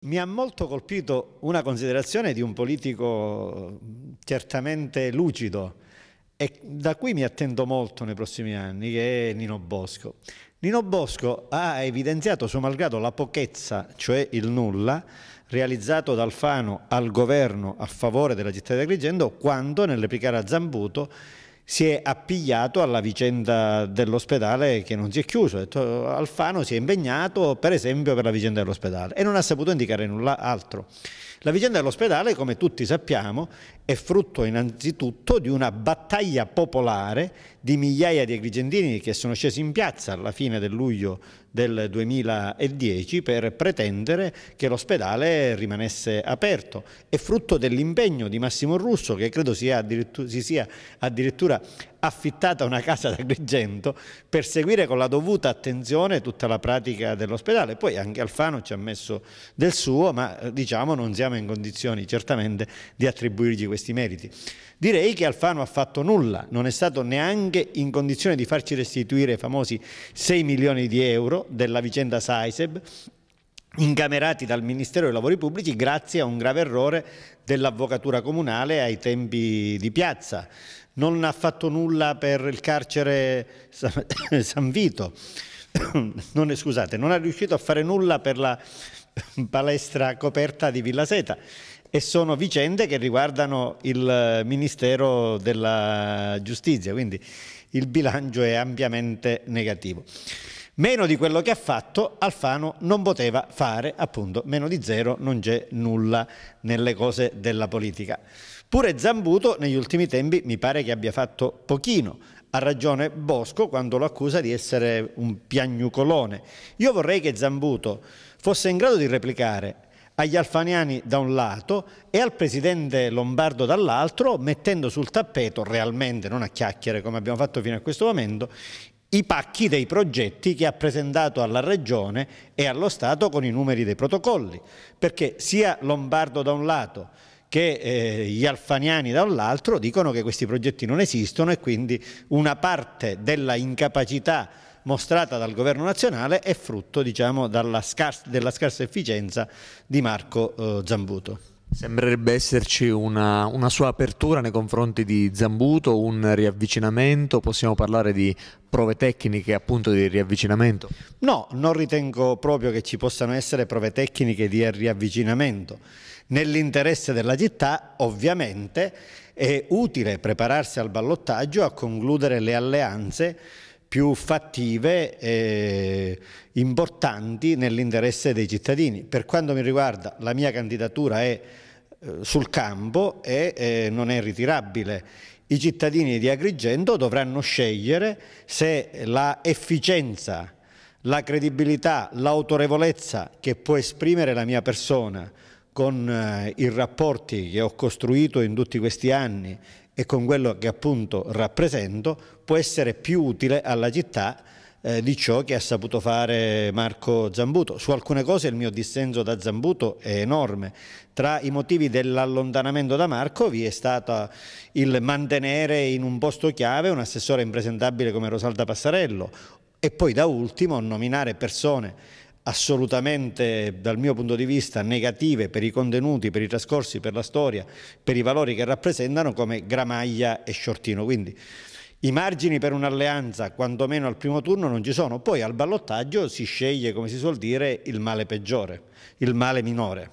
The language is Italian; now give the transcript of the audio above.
Mi ha molto colpito una considerazione di un politico certamente lucido e da cui mi attendo molto nei prossimi anni, che è Nino Bosco. Nino Bosco ha evidenziato suo malgrado la pochezza, cioè il nulla, realizzato da Alfano al governo a favore della città di Agrigento quando nel replicare a Zambuto si è appigliato alla vicenda dell'ospedale che non si è chiuso. Alfano si è impegnato per esempio per la vicenda dell'ospedale e non ha saputo indicare nulla altro. La vicenda dell'ospedale, come tutti sappiamo, è frutto innanzitutto di una battaglia popolare di migliaia di agrigentini che sono scesi in piazza alla fine del luglio del 2010 per pretendere che l'ospedale rimanesse aperto. È frutto dell'impegno di Massimo Russo, che credo si sia addirittura affittata una casa ad Agrigento per seguire con la dovuta attenzione tutta la pratica dell'ospedale. Poi anche Alfano ci ha messo del suo, ma diciamo non siamo in condizioni certamente di attribuirgli questi meriti. Direi che Alfano ha fatto nulla, non è stato neanche in condizione di farci restituire i famosi 6 milioni di euro della vicenda Saiseb, incamerati dal Ministero dei Lavori Pubblici grazie a un grave errore dell'avvocatura comunale ai tempi di piazza. Non ha fatto nulla per il carcere San Vito, non è riuscito a fare nulla per la palestra coperta di Villa Seta e sono vicende che riguardano il Ministero della Giustizia, quindi il bilancio è ampiamente negativo. Meno di quello che ha fatto Alfano non poteva fare, appunto, meno di zero non c'è nulla nelle cose della politica. Pure Zambuto negli ultimi tempi mi pare che abbia fatto pochino. Ha ragione Bosco quando lo accusa di essere un piagnucolone. Io vorrei che Zambuto fosse in grado di replicare agli alfaniani da un lato e al presidente Lombardo dall'altro, mettendo sul tappeto realmente, non a chiacchiere come abbiamo fatto fino a questo momento, i pacchi dei progetti che ha presentato alla Regione e allo Stato con i numeri dei protocolli, perché sia Lombardo da un lato che gli alfaniani dall'altro dicono che questi progetti non esistono e quindi una parte della incapacità mostrata dal governo nazionale è frutto, diciamo, della scarsa efficienza di Marco Zambuto. Sembrerebbe esserci una sua apertura nei confronti di Zambuto, un riavvicinamento, possiamo parlare di prove tecniche appunto di riavvicinamento? No, non ritengo proprio che ci possano essere prove tecniche di riavvicinamento. Nell'interesse della città, ovviamente, è utile prepararsi al ballottaggio a concludere le alleanze più fattive e importanti nell'interesse dei cittadini. Per quanto mi riguarda, la mia candidatura è sul campo e non è ritirabile. I cittadini di Agrigento dovranno scegliere se la efficienza, la credibilità, l'autorevolezza che può esprimere la mia persona con i rapporti che ho costruito in tutti questi anni e con quello che appunto rappresento può essere più utile alla città di ciò che ha saputo fare Marco Zambuto. Su alcune cose il mio dissenso da Zambuto è enorme. Tra i motivi dell'allontanamento da Marco vi è stato il mantenere in un posto chiave un assessore impresentabile come Rosalda Passarello e poi da ultimo nominare persone assolutamente dal mio punto di vista negative per i contenuti, per i trascorsi, per la storia, per i valori che rappresentano come Gramaglia e Sciortino. Quindi i margini per un'alleanza, quantomeno al primo turno, non ci sono. Poi al ballottaggio si sceglie, come si suol dire, il male peggiore, il male minore.